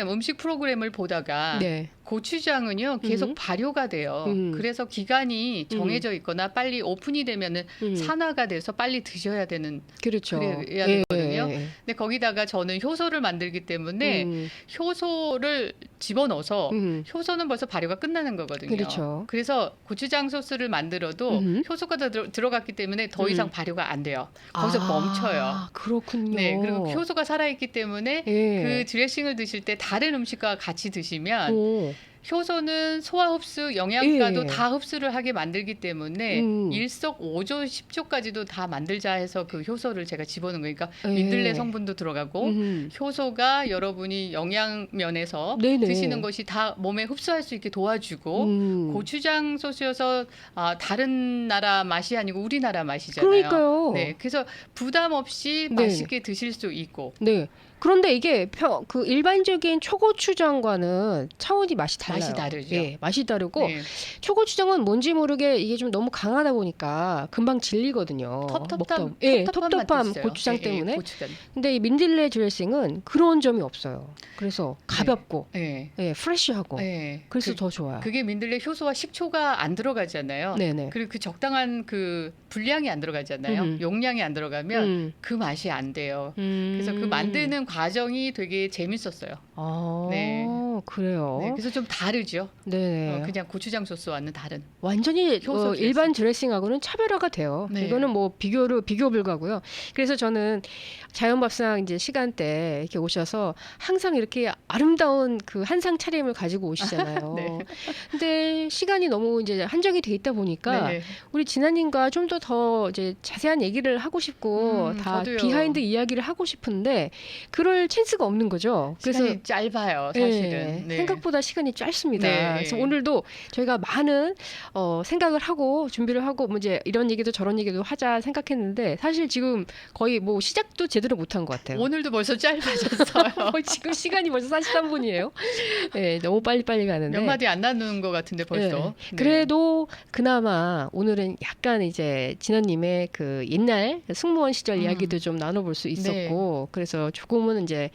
음식 프로그램을 보다가 네. 고추장은요 계속 발효가 돼요. 그래서 기간이 정해져 있거나 빨리 오픈이 되면은 산화가 돼서 빨리 드셔야 되는 그렇죠. 그래야 되거든요. 근데 거기다가 저는 효소를 만들기 때문에 효소를 집어넣어서 효소는 벌써 발효가 끝나는 거거든요. 그렇죠. 그래서 고추장 소스를 만들어도 효소가 다 들어갔기 때문에 더 이상 발효가 안 돼요. 거기서 멈춰요. 그렇군요. 네, 그리고 효소가 살아있기 때문에 예. 그 드레싱을 드실 때 다른 음식과 같이 드시면 오. 효소는 소화 흡수, 영양가도 예. 다 흡수를 하게 만들기 때문에 일석오조, 10조까지도 다 만들자 해서 그 효소를 제가 집어넣은 거니까 예. 민들레 성분도 들어가고 효소가 여러분이 영양 면에서 네네. 드시는 것이 다 몸에 흡수할 수 있게 도와주고 고추장 소스여서 다른 나라 맛이 아니고 우리나라 맛이잖아요. 그러니까요. 네, 그래서 부담 없이 네. 맛있게 드실 수 있고 네. 그런데 이게 그 일반적인 초고추장과는 차원이 맛이 달라요. 맛이 다르죠. 예, 맛이 다르고 네. 초고추장은 뭔지 모르게 이게 좀 너무 강하다 보니까 금방 질리거든요. 텁텁함, 예, 텁텁함만 텁텁함 있어요. 고추장 예, 때문에. 고추장. 근데 이 민들레 드레싱은 그런 점이 없어요. 그래서 가볍고, 네. 예, 프레쉬하고. 네. 그래서 더 좋아요. 그게 민들레 효소와 식초가 안 들어가잖아요. 네네. 그리고 그 적당한 그 분량이 안 들어가잖아요. 용량이 안 들어가면 그 맛이 안 돼요. 그래서 그 만드는 과정이 되게 재밌었어요. 아, 네. 그래요. 네, 그래서 좀 다르죠. 네. 그냥 고추장 소스와는 다른. 완전히 효소 드레싱. 일반 드레싱하고는 차별화가 돼요. 네. 이거는 뭐 비교 불가고요. 그래서 저는 자연밥상 이제 시간대 이렇게 오셔서 항상 이렇게 아름다운 그 한상 차림을 가지고 오시잖아요. 네. 근데 시간이 너무 이제 한정이 돼 있다 보니까 네. 우리 진아님과 좀 더 이제 자세한 얘기를 하고 싶고 다 저도요. 비하인드 이야기를 하고 싶은데 그럴 찬스가 없는 거죠. 그래서 시간이 짧아요, 사실은. 네, 네. 생각보다 시간이 짧습니다. 네. 그래서 오늘도 저희가 많은 생각을 하고 준비를 하고 뭐 이제 이런 얘기도 저런 얘기도 하자 생각했는데 사실 지금 거의 뭐 시작도 제대로 못한 것 같아요. 오늘도 벌써 짧아졌어요. 지금 시간이 벌써 43분이에요. 네, 너무 빨리빨리 가는데. 몇 마디 안 나누는 것 같은데 벌써. 네. 그래도 그나마 오늘은 약간 이제 진아님의 그 옛날 승무원 시절 이야기도 좀 나눠볼 수 있었고 그래서 조금은 이제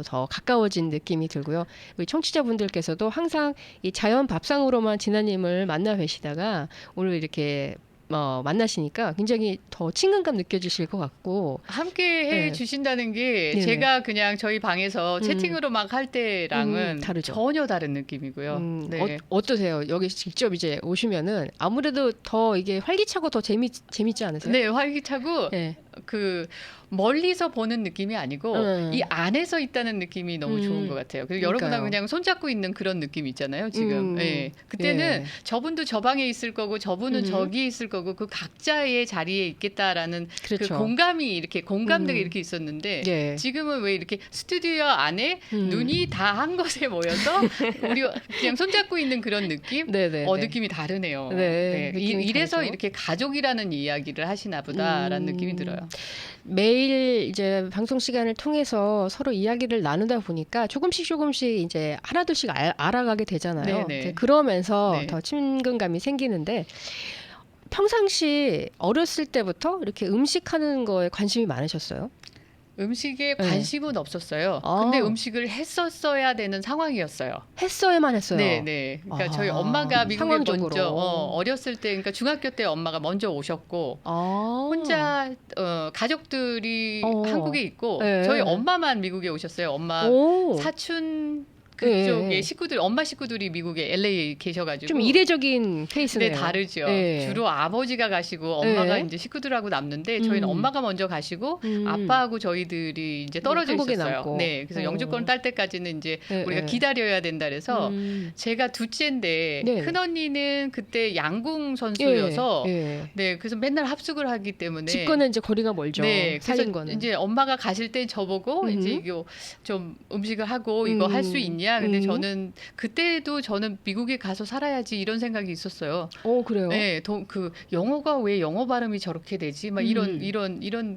더 가까워진 느낌이 들고요. 우리 청취자분들께서도 항상 이 자연 밥상으로만 진아님을 만나 뵈시다가 오늘 이렇게 만나시니까 굉장히 더 친근감 느껴지실 것 같고 함께 해 네. 주신다는 게 네네. 제가 그냥 저희 방에서 채팅으로 막 할 때랑은 다르죠. 전혀 다른 느낌이고요. 네. 어떠세요? 여기 직접 이제 오시면은 아무래도 더 이게 활기차고 더 재밌지 않으세요? 네, 활기차고 네. 그 멀리서 보는 느낌이 아니고 이 안에서 있다는 느낌이 너무 좋은 것 같아요. 그리고 여러분하고 그러니까요. 그냥 손잡고 있는 그런 느낌 있잖아요. 지금. 예. 그때는 예. 저분도 저 방에 있을 거고 저분은 저기 있을 거고 그 각자의 자리에 있겠다라는 그렇죠. 그 공감이 이렇게 공감대가 이렇게 있었는데 예. 지금은 왜 이렇게 스튜디오 안에 눈이 다 한 곳에 모여서 우리 그냥 손잡고 있는 그런 느낌? 네네. 느낌이 다르네요. 네, 느낌이 이래서 다르죠. 이렇게 가족이라는 이야기를 하시나 보다라는 느낌이 들어요. 매일 이제 방송 시간을 통해서 서로 이야기를 나누다 보니까 조금씩 이제 하나둘씩 알아가게 되잖아요. 네네. 이제 그러면서 네. 더 친근감이 생기는데 평상시 어렸을 때부터 이렇게 음식하는 거에 관심이 많으셨어요? 음식에 네. 관심은 없었어요. 아. 근데 음식을 했었어야 되는 상황이었어요. 했어야만 했어요. 네. 그러니까 저희 아, 엄마가 미국에 상황적으로. 먼저 어렸을 때, 그러니까 중학교 때 엄마가 먼저 오셨고 혼자 가족들이 한국에 있고 네. 저희 엄마만 미국에 오셨어요. 엄마 오. 사촌 그쪽에 네. 식구들, 엄마 식구들이 미국에 LA에 계셔가지고 좀 이례적인 케이스네요. 네, 다르죠. 네. 주로 아버지가 가시고 엄마가 네. 이제 식구들하고 남는데 저희는 엄마가 먼저 가시고 아빠하고 저희들이 이제 떨어져 한국에 있었어요. 남고. 네, 그래서 영주권 딸 때까지는 이제 네, 우리가 네. 기다려야 된다 그래서 제가 둘째인데 네. 큰 언니는 그때 양궁 선수여서 예. 네, 그래서 맨날 합숙을 하기 때문에 집과는 이제 거리가 멀죠. 네, 그래서 살인 거는. 이제 엄마가 가실 때 저보고 이제 이거 좀 음식을 하고 이거 할 수 있냐? 근데 저는 그때도 저는 미국에 가서 살아야지 이런 생각이 있었어요. 그래요? 네, 그 영어가 왜 영어 발음이 저렇게 되지? 막 이런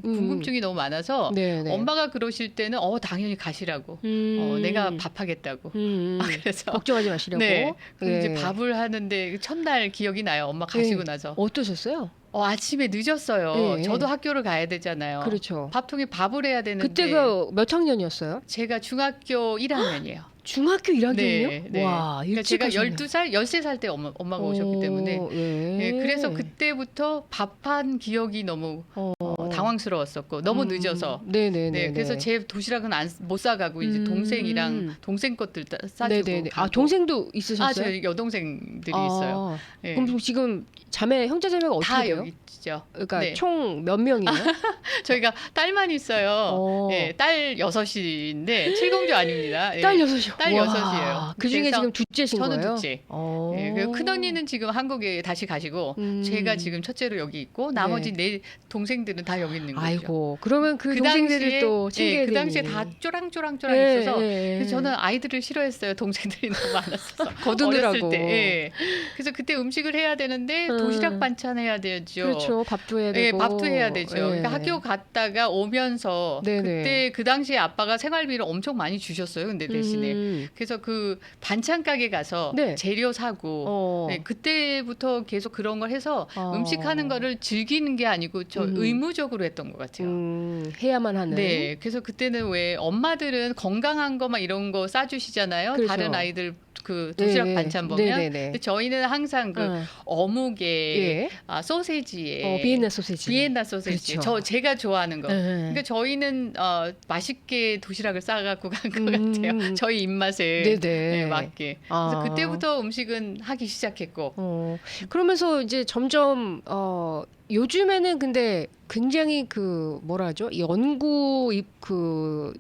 궁금증이 너무 많아서 네네. 엄마가 그러실 때는 당연히 가시라고. 내가 밥하겠다고. 그래서 걱정하지 마시려고. 네, 예. 이제 밥을 하는데 첫날 기억이 나요. 엄마 가시고 예. 나서. 어떠셨어요? 아침에 늦었어요. 예. 저도 학교를 가야 되잖아요. 그렇죠. 밥통에 밥을 해야 되는데 그때가 몇 학년이었어요? 제가 중학교 1학년이에요. 중학교 1학년이요? 네. 와, 그러니까 일찍 제가 가셨네요. 12살, 13살 때 엄마가 오셨기 때문에 예. 그래서 그때부터 밥한 기억이 너무 당황스러웠었고 너무 늦어서 네네네. 네, 그래서 제 도시락은 못 사가고 이제 동생이랑 동생 것들 싸주고 네네네. 가고. 동생도 있으셨어요? 저 여동생들이 있어요. 네. 그럼 지금 형제 자매가 어떻게 다 돼요? 여기 있죠. 그러니까 네. 총 몇 명이에요? 저희가 딸만 있어요. 네, 딸 6인데 칠공주 아닙니다. 네. 딸 6이요? 딸 6이에요. 그 중에 지금 둘째신 저는 거예요? 둘째. 네, 그리고 큰 언니는 지금 한국에 다시 가시고 제가 지금 첫째로 여기 있고 나머지 네 동생들은 다 여기 있는 거죠. 아이고, 그러면 그 동생들을 또 챙겨야 되니. 그 당시에 다 쪼랑쪼랑 있어서 그래서 저는 아이들을 싫어했어요. 동생들이 너무 많았어서. 거두느라고. 어렸을 때. 네. 그래서 그때 음식을 해야 되는데 도시락 반찬 해야 되죠. 그렇죠. 밥도 해야 네, 되고. 밥도 해야 되죠. 그러니까 학교 갔다가 오면서 그때 그 당시에 아빠가 생활비를 엄청 많이 주셨어요. 근데 대신에 그래서 그 반찬 가게 가서 재료 사고 네, 그때부터 계속 그런 걸 해서 음식하는 거를 즐기는 게 아니고 저 의무적으로 했던 것 같아요. 해야만 하는. 네, 그래서 그때는 왜 엄마들은 건강한 거 막 이런 거 싸주시잖아요. 그렇죠. 다른 아이들 그 도시락 반찬 보면. 근데 저희는 항상 그 어묵에 소세지에 비엔나 소세지. 그렇죠. 제가 좋아하는 거. 그러니까 저희는 맛있게 도시락을 싸갖고 간 것 같아요. 저희 입맛에 맞게. 그래서 그때부터 음식은 하기 시작했고. 그러면서 이제 점점 요즘에는 근데 굉장히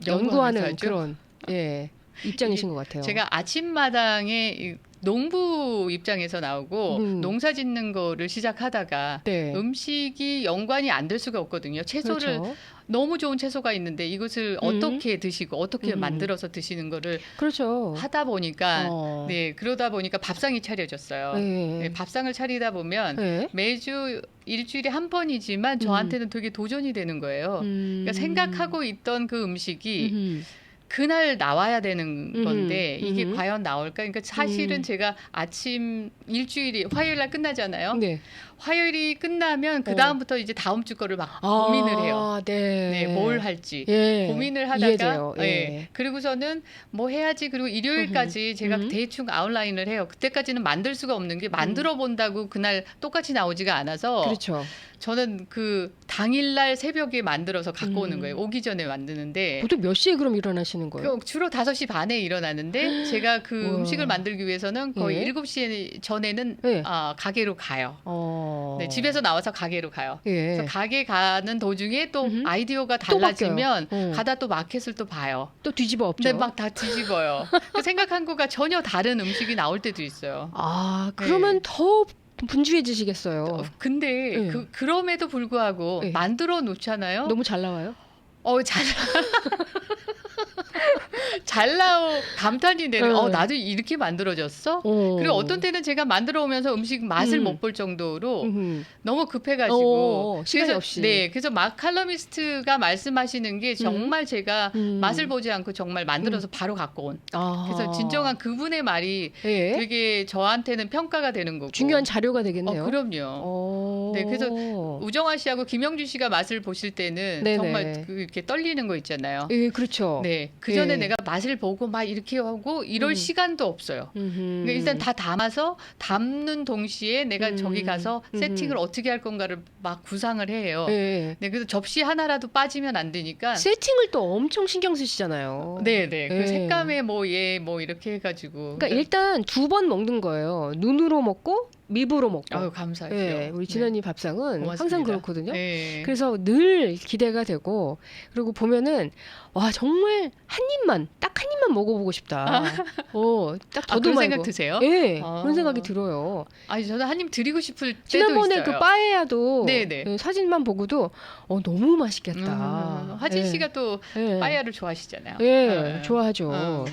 연구하는 그런 입장이신 것 같아요. 제가 아침마당에 농부 입장에서 나오고 농사 짓는 거를 시작하다가 음식이 연관이 안 될 수가 없거든요. 채소를 너무 좋은 채소가 있는데 이것을 어떻게 드시고 어떻게 만들어서 드시는 거를 하다 보니까 그러다 보니까 밥상이 차려졌어요. 밥상을 차리다 보면 매주 일주일에 한 번이지만 저한테는 되게 도전이 되는 거예요. 그러니까 생각하고 있던 그 음식이 그날 나와야 되는 건데 이게 과연 나올까? 그러니까 사실은 제가 아침 일주일이 화요일 날 끝나잖아요. 화요일이 끝나면 그 다음부터 이제 다음 주 거를 막 고민을 해요. 네, 뭘 할지 고민을 하다가 이해돼요. 그리고서는 뭐 해야지. 그리고 일요일까지 제가 대충 아웃라인을 해요. 그때까지는 만들 수가 없는 게 만들어 본다고 그날 똑같이 나오지가 않아서 그렇죠. 저는 그 당일날 새벽에 만들어서 갖고 오는 거예요. 오기 전에 만드는데. 보통 몇 시에 그럼 일어나시는 거예요? 주로 5시 반에 일어나는데 제가 그 음식을 만들기 위해서는 거의 7시 전에는 가게로 가요. 네, 집에서 나와서 가게로 가요. 그래서 가게 가는 도중에 또 아이디어가 달라지면 가다 또 마켓을 또 봐요. 또 뒤집어 엎죠. 네, 막 다 뒤집어요. 생각한 거가 전혀 다른 음식이 나올 때도 있어요. 그러면 더 분주해지시겠어요. 근데 그럼에도 불구하고 만들어 놓잖아요. 너무 잘 나와요? 잘 나오 감탄이 되는. 나도 이렇게 만들어졌어? 그리고 어떤 때는 제가 만들어 오면서 음식 맛을 못 볼 정도로 너무 급해가지고 시간이 없이. 네, 그래서 막 칼럼니스트가 말씀하시는 게 정말 제가 맛을 보지 않고 정말 만들어서 바로 갖고 온. 그래서 진정한 그분의 말이 되게 저한테는 평가가 되는 거고 중요한 자료가 되겠네요. 그럼요. 네, 그래서 우정아 씨하고 김영준 씨가 맛을 보실 때는 정말 이렇게 떨리는 거 있잖아요. 그렇죠. 네, 그 전에 내가 맛을 보고 막 이렇게 하고 이럴 시간도 없어요. 그러니까 일단 다 담아서 담는 동시에 내가 저기 가서 세팅을 어떻게 할 건가를 막 구상을 해요. 네, 그래서 접시 하나라도 빠지면 안 되니까 세팅을 또 엄청 신경 쓰시잖아요. 네. 그 색감에 뭐 이렇게 해가지고. 그러니까 일단 2번 먹는 거예요. 눈으로 먹고 미부로 먹고. 아유, 감사해요. 우리 진아님 밥상은 고맙습니다. 항상 그렇거든요. 그래서 늘 기대가 되고, 그리고 보면은 와 정말 딱 한 입만 먹어보고 싶다. 딱 저도 그런 말고. 생각 드세요? 그런 생각이 들어요. 저는 한 입 드리고 싶을 때도 지난번에 있어요. 그 빠에야도 네네. 사진만 보고도 너무 맛있겠다. 하진 씨가 또 빠에야를 좋아하시잖아요. 좋아하죠.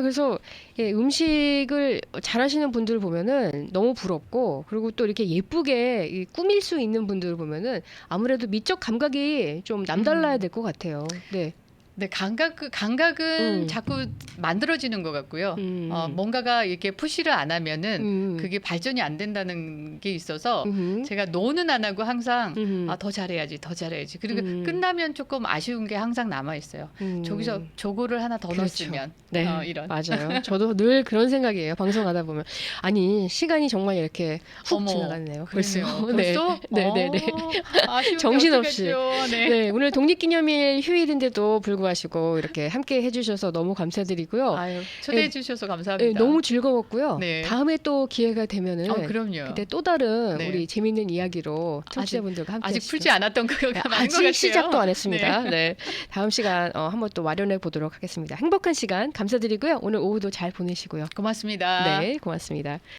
그래서 음식을 잘하시는 분들 보면은 너무 부럽고, 그리고 또 이렇게 예쁘게 꾸밀 수 있는 분들을 보면은 아무래도 미적 감각이 좀 남달라야 될 것 같아요. 네, 감각은 자꾸 만들어지는 것 같고요. 뭔가가 이렇게 푸시를 안 하면은 그게 발전이 안 된다는 게 있어서 제가 노는 안 하고 항상 더 잘해야지. 그리고 끝나면 조금 아쉬운 게 항상 남아 있어요. 저기서 저거를 하나 더 넣었으면. 이런. 맞아요. 저도 늘 그런 생각이에요. 방송하다 보면 시간이 정말 이렇게 훅 지나갔네요. 벌써? 네. 정신없이. 오늘 독립기념일 휴일인데도 불구하고 이렇게 함께 해주셔서 너무 감사드리고요. 초대해 주셔서 감사합니다. 너무 즐거웠고요. 다음에 또 기회가 되면은 그럼요. 그때 또 다른 우리 재미있는 이야기로 청취자분들과 함께 아직 풀지 않았던 거가 많은 것 같아요. 아직 시작도 안 했습니다. 다음 시간 한번 또 마련해 보도록 하겠습니다. 행복한 시간 감사드리고요. 오늘 오후도 잘 보내시고요. 고맙습니다. 고맙습니다.